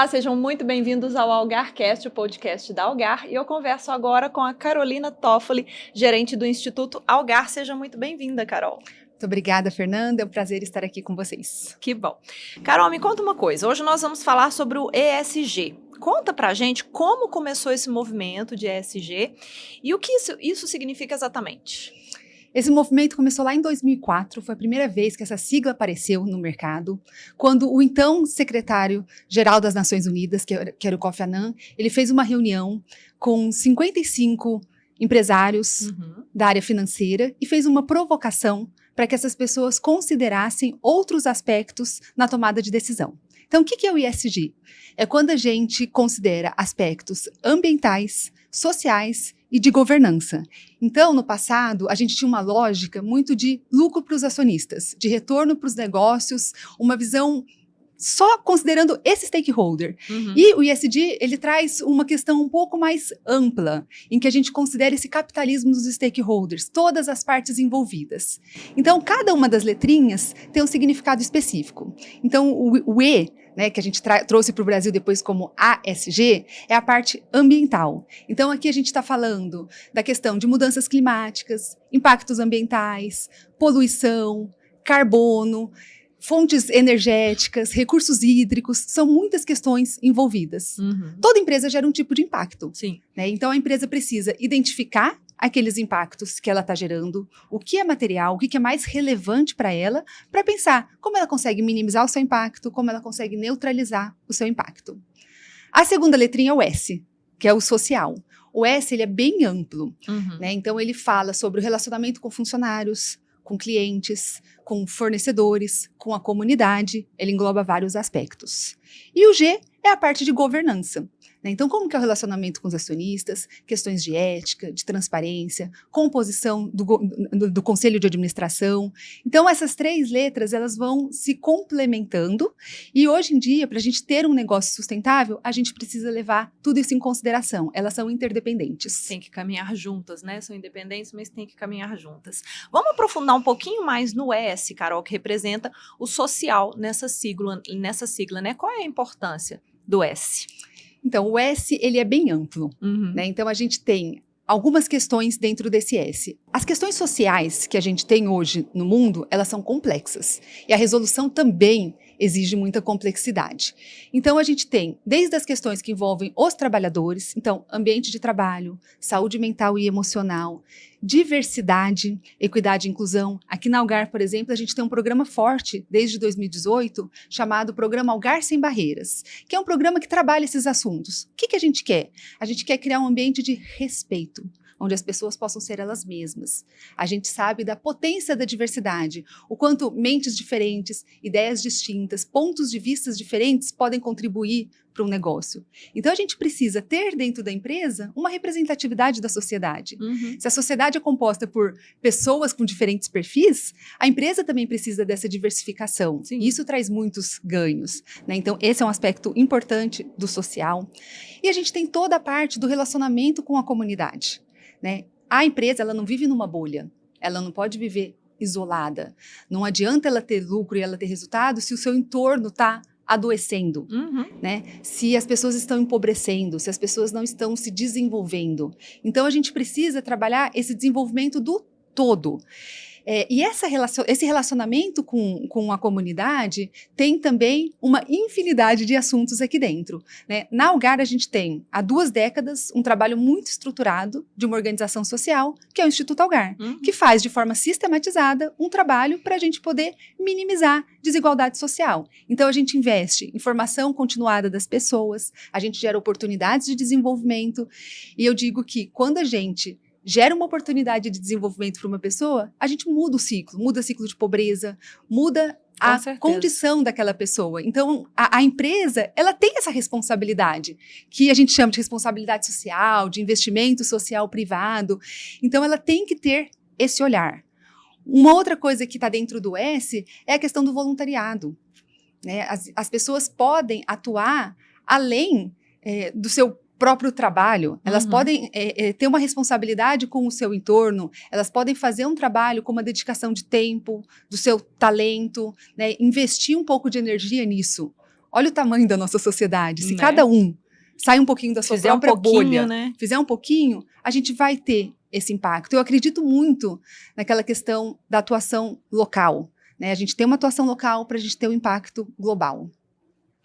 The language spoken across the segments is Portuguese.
Olá, sejam muito bem-vindos ao Algarcast, o podcast da Algar, e eu converso agora com a Carolina Toffoli, gerente do Instituto Algar. Seja muito bem-vinda, Carol. Muito obrigada, Fernanda, é um prazer estar aqui com vocês. Que bom. Carol, me conta uma coisa, hoje nós vamos falar sobre o ESG. Conta pra gente como começou esse movimento de ESG e o que isso significa exatamente. Esse movimento começou lá em 2004, foi a primeira vez que essa sigla apareceu no mercado, quando o então secretário-geral das Nações Unidas, que era o Kofi Annan, ele fez uma reunião com 55 empresários da área financeira e fez uma provocação para que essas pessoas considerassem outros aspectos na tomada de decisão. Então, o que é o ESG? É quando a gente considera aspectos ambientais, sociais e de governança. Então, no passado, a gente tinha uma lógica muito de lucro para os acionistas, de retorno para os negócios, uma visão só considerando esse stakeholder. E o ESG, ele traz uma questão um pouco mais ampla, em que a gente considera esse capitalismo dos stakeholders, todas as partes envolvidas. Então, cada uma das letrinhas tem um significado específico. Então, o E, né, que a gente trouxe para o Brasil depois como ASG, é a parte ambiental. Então, aqui a gente está falando da questão de mudanças climáticas, impactos ambientais, poluição, carbono, fontes energéticas, recursos hídricos, são muitas questões envolvidas. Toda empresa gera um tipo de impacto. Sim. Né? Então, a empresa precisa identificar aqueles impactos que ela está gerando, o que é material, o que é mais relevante para ela, para pensar como ela consegue minimizar o seu impacto, como ela consegue neutralizar o seu impacto. A segunda letrinha é o S, que é o social. O S, ele é bem amplo, né? Então ele fala sobre o relacionamento com funcionários, com clientes, com fornecedores, com a comunidade, ele engloba vários aspectos. E o G é a parte de governança. Então, como que é o relacionamento com os acionistas, questões de ética, de transparência, composição do conselho de administração. Então, essas três letras, elas vão se complementando e hoje em dia, para a gente ter um negócio sustentável, a gente precisa levar tudo isso em consideração. Elas são interdependentes. Tem que caminhar juntas, né? São independentes, mas tem que caminhar juntas. Vamos aprofundar um pouquinho mais no S, Carol, que representa o social nessa sigla, né? Qual é a importância do S? Então, o S, ele é bem amplo, né? Então, a gente tem algumas questões dentro desse S. As questões sociais que a gente tem hoje no mundo, elas são complexas. E a resolução também exige muita complexidade. Então, a gente tem desde as questões que envolvem os trabalhadores, então, ambiente de trabalho, saúde mental e emocional, diversidade, equidade e inclusão. Aqui na Algar, por exemplo, a gente tem um programa forte desde 2018, chamado Programa Algar Sem Barreiras, que é um programa que trabalha esses assuntos. O que a gente quer? A gente quer criar um ambiente de respeito, onde as pessoas possam ser elas mesmas. A gente sabe da potência da diversidade, o quanto mentes diferentes, ideias distintas, pontos de vista diferentes podem contribuir para um negócio. Então, a gente precisa ter dentro da empresa uma representatividade da sociedade. Se a sociedade é composta por pessoas com diferentes perfis, a empresa também precisa dessa diversificação. Sim. E isso traz muitos ganhos, né? Então, esse é um aspecto importante do social. E a gente tem toda a parte do relacionamento com a comunidade. Né? A empresa, ela não vive numa bolha, ela não pode viver isolada. Não adianta ela ter lucro e ela ter resultado se o seu entorno está adoecendo, né? Se as pessoas estão empobrecendo, se as pessoas não estão se desenvolvendo. Então, a gente precisa trabalhar esse desenvolvimento do todo. E esse relacionamento com a comunidade tem também uma infinidade de assuntos aqui dentro. Né? Na Algar, a gente tem, há 2 décadas, um trabalho muito estruturado de uma organização social, que é o Instituto Algar, que faz de forma sistematizada um trabalho para a gente poder minimizar desigualdade social. Então, a gente investe em formação continuada das pessoas, a gente gera oportunidades de desenvolvimento, e eu digo que quando a gente gera uma oportunidade de desenvolvimento para uma pessoa, a gente muda o ciclo de pobreza, muda a condição daquela pessoa. Então, a empresa, ela tem essa responsabilidade, que a gente chama de responsabilidade social, de investimento social privado. Então, ela tem que ter esse olhar. Uma outra coisa que está dentro do S é a questão do voluntariado. Né? As pessoas podem atuar além do seu próprio trabalho, elas podem ter uma responsabilidade com o seu entorno, elas podem fazer um trabalho com uma dedicação de tempo, do seu talento, né, investir um pouco de energia nisso. Olha o tamanho da nossa sociedade. Se Né? cada um sai um pouquinho da sua Fizer um própria pouquinho, bolha, né? fizer um pouquinho, a gente vai ter esse impacto. Eu acredito muito naquela questão da atuação local, né? A gente tem uma atuação local para a gente ter um impacto global.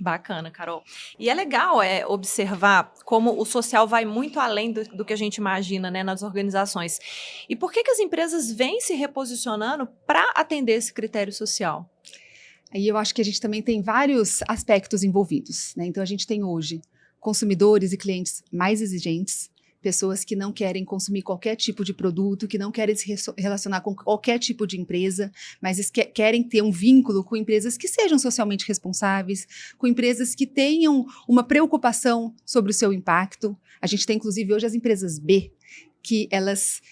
Bacana, Carol. E é legal observar como o social vai muito além do que a gente imagina, né, nas organizações. E por que as empresas vêm se reposicionando para atender esse critério social? Aí eu acho que a gente também tem vários aspectos envolvidos, né? Então a gente tem hoje consumidores e clientes mais exigentes, pessoas que não querem consumir qualquer tipo de produto, que não querem se relacionar com qualquer tipo de empresa, mas querem ter um vínculo com empresas que sejam socialmente responsáveis, com empresas que tenham uma preocupação sobre o seu impacto. A gente tem, inclusive, hoje as empresas B, que elas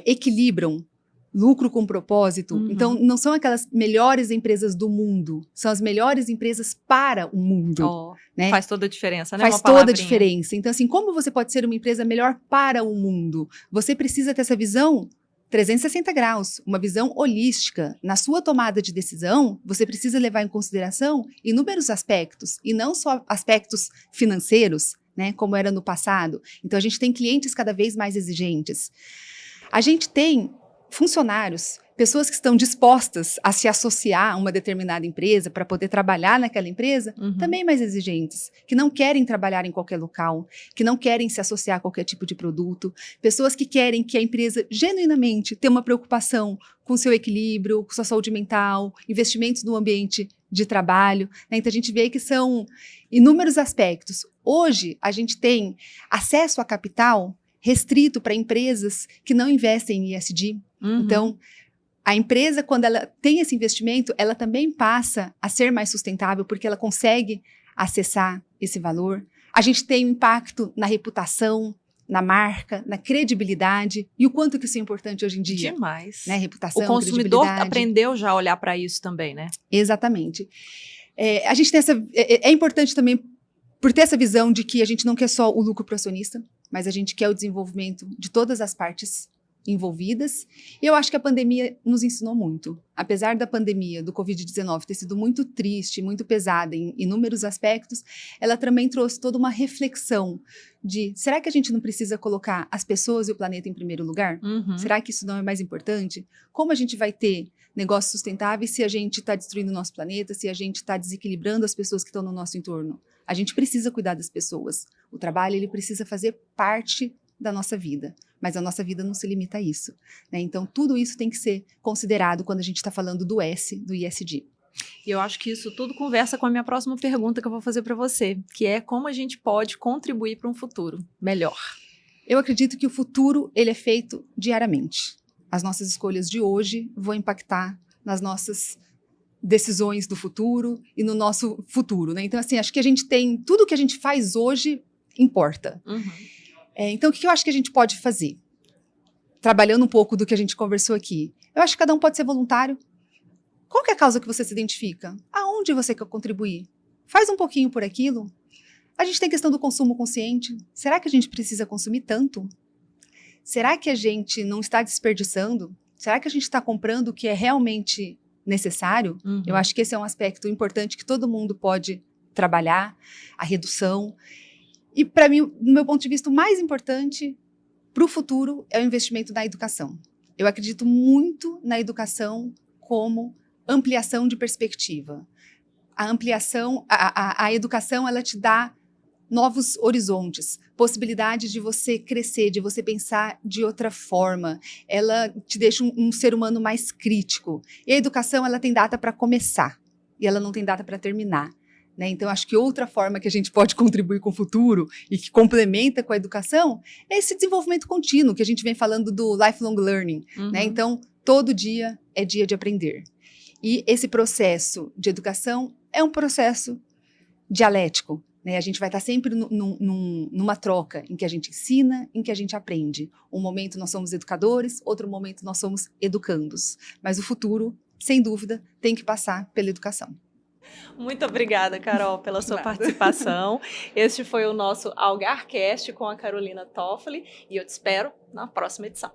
equilibram lucro com propósito. Uhum. Então, não são aquelas melhores empresas do mundo, são as melhores empresas para o mundo. Né? Faz toda a diferença, né? Faz toda a diferença. Então, assim, como você pode ser uma empresa melhor para o mundo? Você precisa ter essa visão 360 graus, uma visão holística. Na sua tomada de decisão, você precisa levar em consideração inúmeros aspectos, e não só aspectos financeiros, né, como era no passado. Então, a gente tem clientes cada vez mais exigentes. A gente tem funcionários, pessoas que estão dispostas a se associar a uma determinada empresa para poder trabalhar naquela empresa, também mais exigentes, que não querem trabalhar em qualquer local, que não querem se associar a qualquer tipo de produto, pessoas que querem que a empresa genuinamente tenha uma preocupação com seu equilíbrio, com sua saúde mental, investimentos no ambiente de trabalho, né? Então a gente vê que são inúmeros aspectos. Hoje a gente tem acesso a capital restrito para empresas que não investem em ESG. Então, a empresa, quando ela tem esse investimento, ela também passa a ser mais sustentável, porque ela consegue acessar esse valor. A gente tem um impacto na reputação, na marca, na credibilidade, e o quanto que isso é importante hoje em dia. Demais. Né? Reputação, o consumidor aprendeu já a olhar para isso também, né? Exatamente. A gente tem é importante também, por ter essa visão de que a gente não quer só o lucro para o acionista, mas a gente quer o desenvolvimento de todas as partes envolvidas. E eu acho que a pandemia nos ensinou muito. Apesar da pandemia, do Covid-19 ter sido muito triste, muito pesada em inúmeros aspectos, ela também trouxe toda uma reflexão de, será que a gente não precisa colocar as pessoas e o planeta em primeiro lugar? Será que isso não é mais importante? Como a gente vai ter negócios sustentáveis se a gente está destruindo o nosso planeta, se a gente está desequilibrando as pessoas que estão no nosso entorno? A gente precisa cuidar das pessoas. O trabalho, ele precisa fazer parte da nossa vida, mas a nossa vida não se limita a isso, né? Então, tudo isso tem que ser considerado quando a gente está falando do S, do ESG. E eu acho que isso tudo conversa com a minha próxima pergunta que eu vou fazer para você, que é como a gente pode contribuir para um futuro melhor. Eu acredito que o futuro, ele é feito diariamente. As nossas escolhas de hoje vão impactar nas nossas decisões do futuro e no nosso futuro, né? Então, assim, acho que a gente tem, tudo que a gente faz hoje importa. Então, o que eu acho que a gente pode fazer? Trabalhando um pouco do que a gente conversou aqui. Eu acho que cada um pode ser voluntário. Qual que é a causa que você se identifica? Aonde você quer contribuir? Faz um pouquinho por aquilo. A gente tem questão do consumo consciente. Será que a gente precisa consumir tanto? Será que a gente não está desperdiçando? Será que a gente está comprando o que é realmente necessário? Eu acho que esse é um aspecto importante que todo mundo pode trabalhar, a redução. E, para mim, do meu ponto de vista, o mais importante para o futuro é o investimento na educação. Eu acredito muito na educação como ampliação de perspectiva. A ampliação, a educação, ela te dá novos horizontes, possibilidade de você crescer, de você pensar de outra forma. Ela te deixa um ser humano mais crítico. E a educação, ela tem data para começar e ela não tem data para terminar. Né? Então, acho que outra forma que a gente pode contribuir com o futuro e que complementa com a educação é esse desenvolvimento contínuo, que a gente vem falando do lifelong learning. Né? Então, todo dia é dia de aprender. E esse processo de educação é um processo dialético. Né? A gente vai estar sempre numa troca em que a gente ensina, em que a gente aprende. Um momento nós somos educadores, outro momento nós somos educandos. Mas o futuro, sem dúvida, tem que passar pela educação. Muito obrigada, Carol, pela sua participação. Este foi o nosso AlgarCast com a Carolina Toffoli e eu te espero na próxima edição.